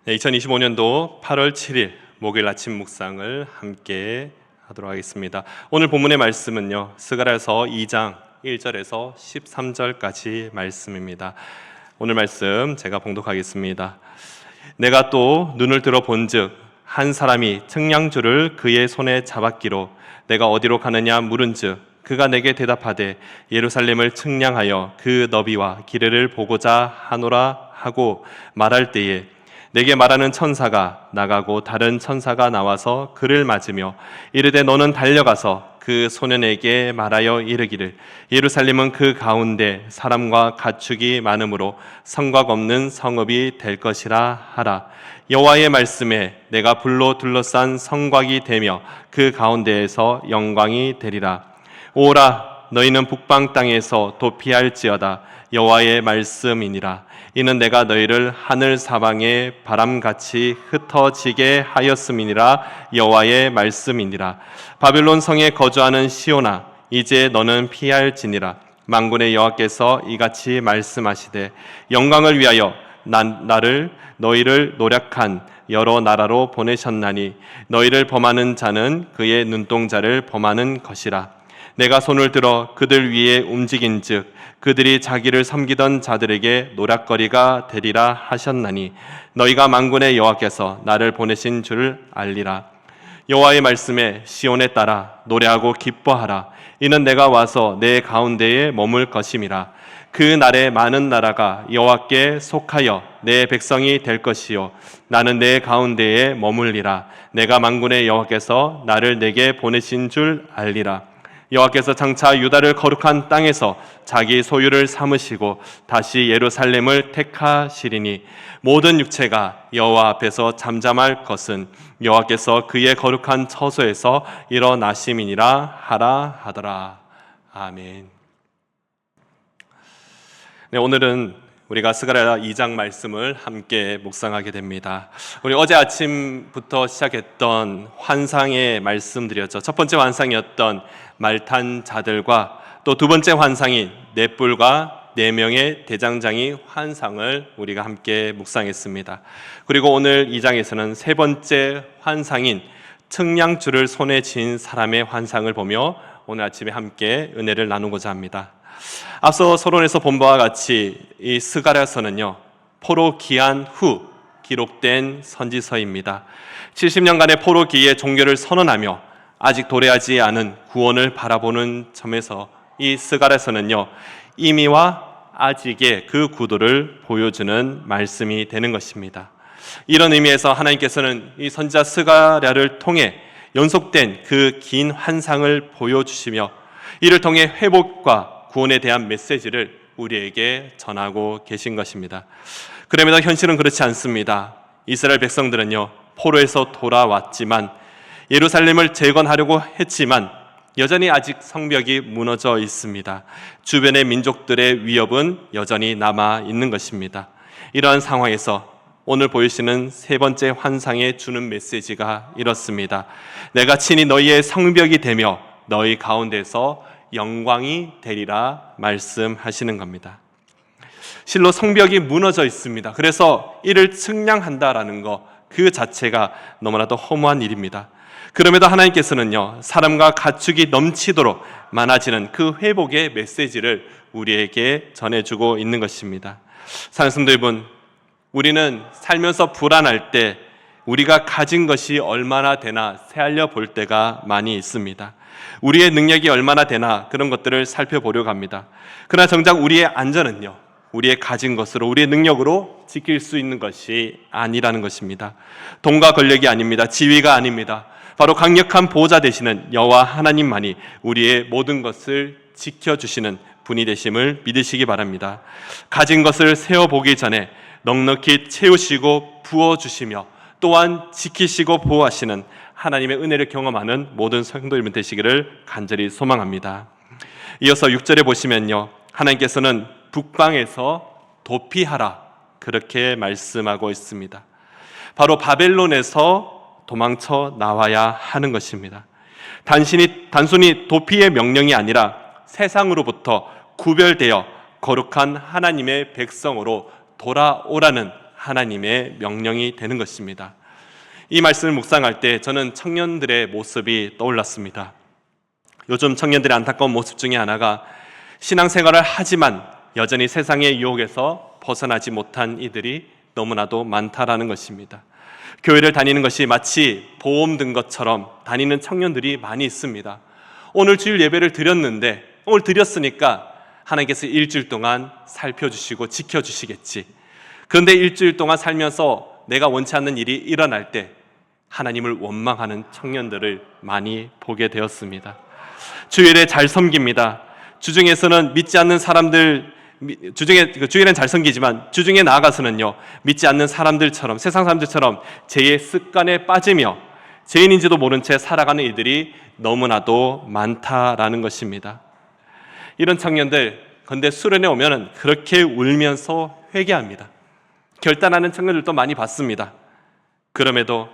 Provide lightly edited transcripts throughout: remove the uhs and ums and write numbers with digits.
2025년도 8월 7일 목요일 아침 묵상을 함께 하도록 하겠습니다. 오늘 본문의 말씀은요, 스가랴서 2장 1절에서 13절까지 말씀입니다. 오늘 말씀 제가 봉독하겠습니다. 내가 또 눈을 들어 본즉 한 사람이 측량줄을 그의 손에 잡았기로 내가 어디로 가느냐 물은즉 그가 내게 대답하되 예루살렘을 측량하여 그 너비와 길이를 보고자 하노라 하고 말할 때에 내게 말하는 천사가 나가고 다른 천사가 나와서 그를 맞으며 이르되 너는 달려가서 그 소년에게 말하여 이르기를 예루살렘은 그 가운데 사람과 가축이 많으므로 성곽 없는 성읍이 될 것이라 하라. 여호와의 말씀에 내가 불로 둘러싼 성곽이 되며 그 가운데에서 영광이 되리라. 오라 너희는 북방 땅에서 도피할지어다. 여호와의 말씀이니라. 이는 내가 너희를 하늘 사방에 바람같이 흩어지게 하였음이니라. 여호와의 말씀이니라. 바벨론 성에 거주하는 시온아 이제 너는 피할지니라. 만군의 여호와께서 이같이 말씀하시되 영광을 위하여 나를 너희를 노력한 여러 나라로 보내셨나니 너희를 범하는 자는 그의 눈동자를 범하는 것이라. 내가 손을 들어 그들 위에 움직인즉 그들이 자기를 섬기던 자들에게 노략거리가 되리라 하셨나니 너희가 만군의 여호와께서 나를 보내신 줄을 알리라. 여호와의 말씀에 시온에 따라 노래하고 기뻐하라. 이는 내가 와서 내 가운데에 머물 것임이라. 그 날에 많은 나라가 여호와께 속하여 내 백성이 될 것이요 나는 내 가운데에 머물리라. 내가 만군의 여호와께서 나를 내게 보내신 줄 알리라. 여호와께서 장차 유다를 거룩한 땅에서 자기 소유를 삼으시고 다시 예루살렘을 택하시리니 모든 육체가 여호와 앞에서 잠잠할 것은 여호와께서 그의 거룩한 처소에서 일어나심이니라 하라 하더라. 아멘. 네, 오늘은 우리가 스가랴 2장 말씀을 함께 묵상하게 됩니다. 우리 어제 아침부터 시작했던 환상의 말씀드렸죠. 첫 번째 환상이었던 말탄 자들과 또 두 번째 환상인 넷불과 4명의 대장장이 환상을 우리가 함께 묵상했습니다. 그리고 오늘 2장에서는 세 번째 환상인 측량줄을 손에 쥔 사람의 환상을 보며 오늘 아침에 함께 은혜를 나누고자 합니다. 앞서 서론에서 본 바와 같이 이 스가랴서는요, 포로 기한 후 기록된 선지서입니다. 70년간의 포로 기의 종교를 선언하며 아직 도래하지 않은 구원을 바라보는 점에서 이 스가랴서는요, 이미와 아직의 그 구도를 보여주는 말씀이 되는 것입니다. 이런 의미에서 하나님께서는 이 선지자 스가랴를 통해 연속된 그 긴 환상을 보여주시며 이를 통해 회복과 구원에 대한 메시지를 우리에게 전하고 계신 것입니다. 그럼에도 현실은 그렇지 않습니다. 이스라엘 백성들은요, 포로에서 돌아왔지만 예루살렘을 재건하려고 했지만 여전히 아직 성벽이 무너져 있습니다. 주변의 민족들의 위협은 여전히 남아 있는 것입니다. 이러한 상황에서 오늘 보이시는 세 번째 환상에 주는 메시지가 이렇습니다. 내가 친히 너희의 성벽이 되며 너희 가운데서 영광이 되리라 말씀하시는 겁니다. 실로 성벽이 무너져 있습니다. 그래서 이를 측량한다라는 것, 그 자체가 너무나도 허무한 일입니다. 그럼에도 하나님께서는요, 사람과 가축이 넘치도록 많아지는 그 회복의 메시지를 우리에게 전해주고 있는 것입니다. 사랑하는 성도 여러분, 우리는 살면서 불안할 때 우리가 가진 것이 얼마나 되나 새알려 볼 때가 많이 있습니다. 우리의 능력이 얼마나 되나 그런 것들을 살펴보려고 합니다. 그러나 정작 우리의 안전은요, 우리의 가진 것으로, 우리의 능력으로 지킬 수 있는 것이 아니라는 것입니다. 돈과 권력이 아닙니다. 지위가 아닙니다. 바로 강력한 보호자 되시는 여호와 하나님만이 우리의 모든 것을 지켜주시는 분이 되심을 믿으시기 바랍니다. 가진 것을 세어보기 전에 넉넉히 채우시고 부어주시며 또한 지키시고 보호하시는 하나님의 은혜를 경험하는 모든 성도 여러분 되시기를 간절히 소망합니다. 이어서 6절에 보시면요, 하나님께서는 북방에서 도피하라 그렇게 말씀하고 있습니다. 바로 바벨론에서 도망쳐 나와야 하는 것입니다. 단순히 도피의 명령이 아니라 세상으로부터 구별되어 거룩한 하나님의 백성으로 돌아오라는 하나님의 명령이 되는 것입니다. 이 말씀을 묵상할 때 저는 청년들의 모습이 떠올랐습니다. 요즘 청년들의 안타까운 모습 중에 하나가 신앙생활을 하지만 여전히 세상의 유혹에서 벗어나지 못한 이들이 너무나도 많다라는 것입니다. 교회를 다니는 것이 마치 보험 든 것처럼 다니는 청년들이 많이 있습니다. 오늘 주일 예배를 드렸는데 오늘 드렸으니까 하나님께서 일주일 동안 살펴주시고 지켜주시겠지. 그런데 일주일 동안 살면서 내가 원치 않는 일이 일어날 때 하나님을 원망하는 청년들을 많이 보게 되었습니다. 주일에 잘 섬깁니다. 주중에서는 믿지 않는 사람들, 주일엔 잘 섬기지만 주중에 나아가서는요, 믿지 않는 사람들처럼, 세상 사람들처럼 죄의 습관에 빠지며 죄인인지도 모른 채 살아가는 이들이 너무나도 많다라는 것입니다. 이런 청년들, 근데 수련회 오면은 그렇게 울면서 회개합니다. 결단하는 청년들도 많이 봤습니다. 그럼에도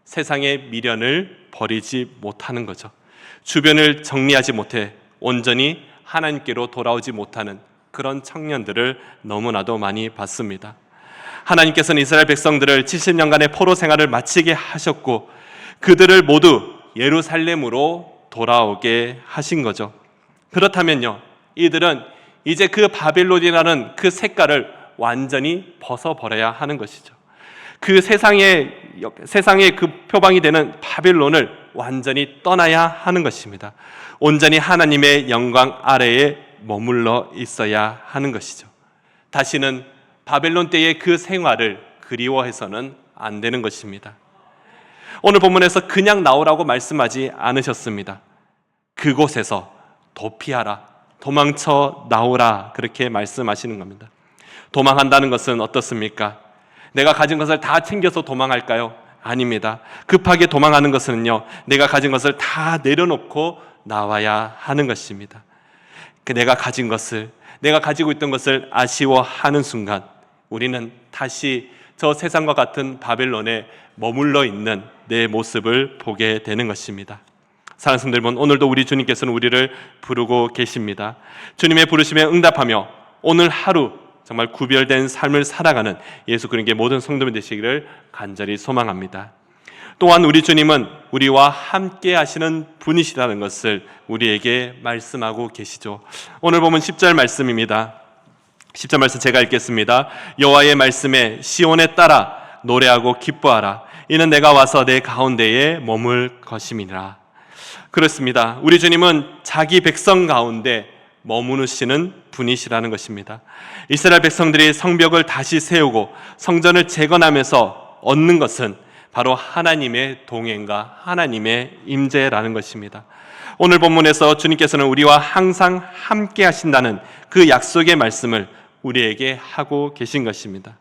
세상의 미련을 버리지 못하는 거죠. 주변을 정리하지 못해 온전히 하나님께로 돌아오지 못하는 그런 청년들을 너무나도 많이 봤습니다. 하나님께서는 이스라엘 백성들을 70년간의 포로 생활을 마치게 하셨고 그들을 모두 예루살렘으로 돌아오게 하신 거죠. 그렇다면요, 이들은 이제 그 바벨론이라는 그 색깔을 완전히 벗어버려야 하는 것이죠. 그 세상의 그 표방이 되는 바벨론을 완전히 떠나야 하는 것입니다. 온전히 하나님의 영광 아래에 머물러 있어야 하는 것이죠. 다시는 바벨론 때의 그 생활을 그리워해서는 안 되는 것입니다. 오늘 본문에서 그냥 나오라고 말씀하지 않으셨습니다. 그곳에서 도피하라, 도망쳐 나오라, 그렇게 말씀하시는 겁니다. 도망한다는 것은 어떻습니까? 내가 가진 것을 다 챙겨서 도망할까요? 아닙니다. 급하게 도망하는 것은요, 내가 가진 것을 다 내려놓고 나와야 하는 것입니다. 내가 가진 것을, 내가 가지고 있던 것을 아쉬워하는 순간 우리는 다시 저 세상과 같은 바벨론에 머물러 있는 내 모습을 보게 되는 것입니다. 사랑하는 성도 여러분, 오늘도 우리 주님께서는 우리를 부르고 계십니다. 주님의 부르심에 응답하며 오늘 하루 정말 구별된 삶을 살아가는 예수 그리스도의 모든 성도들 되시기를 간절히 소망합니다. 또한 우리 주님은 우리와 함께 하시는 분이시라는 것을 우리에게 말씀하고 계시죠. 오늘 보면 10절 말씀입니다. 10절 말씀 제가 읽겠습니다. 여호와의 말씀에 시온에 따라 노래하고 기뻐하라. 이는 내가 와서 내 가운데에 머물 것임이니라. 그렇습니다. 우리 주님은 자기 백성 가운데 머무르시는 분이시라는 것입니다. 이스라엘 백성들이 성벽을 다시 세우고 성전을 재건하면서 얻는 것은 바로 하나님의 동행과 하나님의 임재라는 것입니다. 오늘 본문에서 주님께서는 우리와 항상 함께 하신다는 그 약속의 말씀을 우리에게 하고 계신 것입니다.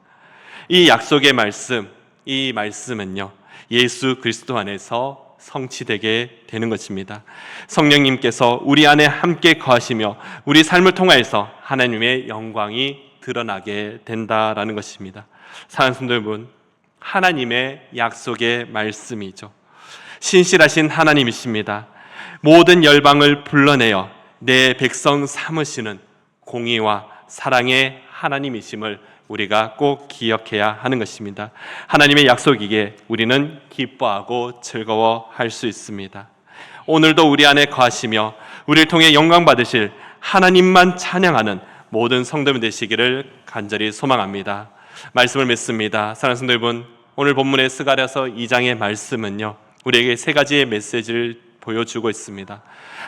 이 약속의 말씀, 이 말씀은요, 예수 그리스도 안에서 성취되게 되는 것입니다. 성령님께서 우리 안에 함께 거하시며 우리 삶을 통하여서 하나님의 영광이 드러나게 된다라는 것입니다. 사랑하는 성도 여러분, 하나님의 약속의 말씀이죠. 신실하신 하나님이십니다. 모든 열방을 불러내어 내 백성 삼으시는 공의와 사랑의 하나님이심을 우리가 꼭 기억해야 하는 것입니다. 하나님의 약속이기에 우리는 기뻐하고 즐거워할 수 있습니다. 오늘도 우리 안에 거하시며 우리를 통해 영광 받으실 하나님만 찬양하는 모든 성도들 되시기를 간절히 소망합니다. 말씀을 맺습니다. 사랑하는 성도 여러분, 오늘 본문의 스가랴서 2장의 말씀은요, 우리에게 세 가지의 메시지를 보여주고 있습니다.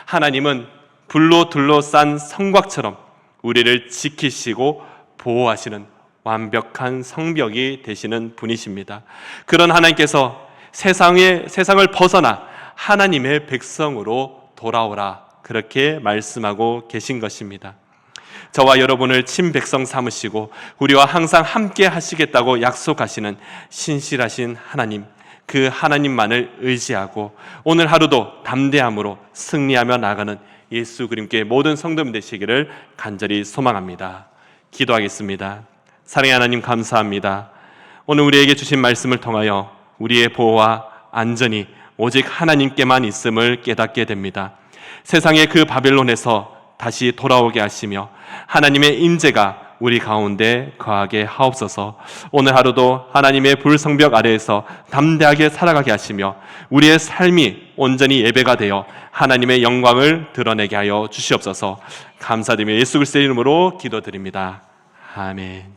하나님은 불로 둘러싼 성곽처럼 우리를 지키시고 보호하시는 완벽한 성벽이 되시는 분이십니다. 그런 하나님께서 세상을 벗어나 하나님의 백성으로 돌아오라, 그렇게 말씀하고 계신 것입니다. 저와 여러분을 친백성 삼으시고 우리와 항상 함께 하시겠다고 약속하시는 신실하신 하나님, 그 하나님만을 의지하고 오늘 하루도 담대함으로 승리하며 나가는 예수 그리스도의 모든 성도님 되시기를 간절히 소망합니다. 기도하겠습니다. 사랑의 하나님, 감사합니다. 오늘 우리에게 주신 말씀을 통하여 우리의 보호와 안전이 오직 하나님께만 있음을 깨닫게 됩니다. 세상의 그 바벨론에서 다시 돌아오게 하시며 하나님의 임재가 우리 가운데 거하게 하옵소서. 오늘 하루도 하나님의 불성벽 아래에서 담대하게 살아가게 하시며 우리의 삶이 온전히 예배가 되어 하나님의 영광을 드러내게 하여 주시옵소서. 감사드리며 예수 그리스도의 이름으로 기도드립니다. 아멘.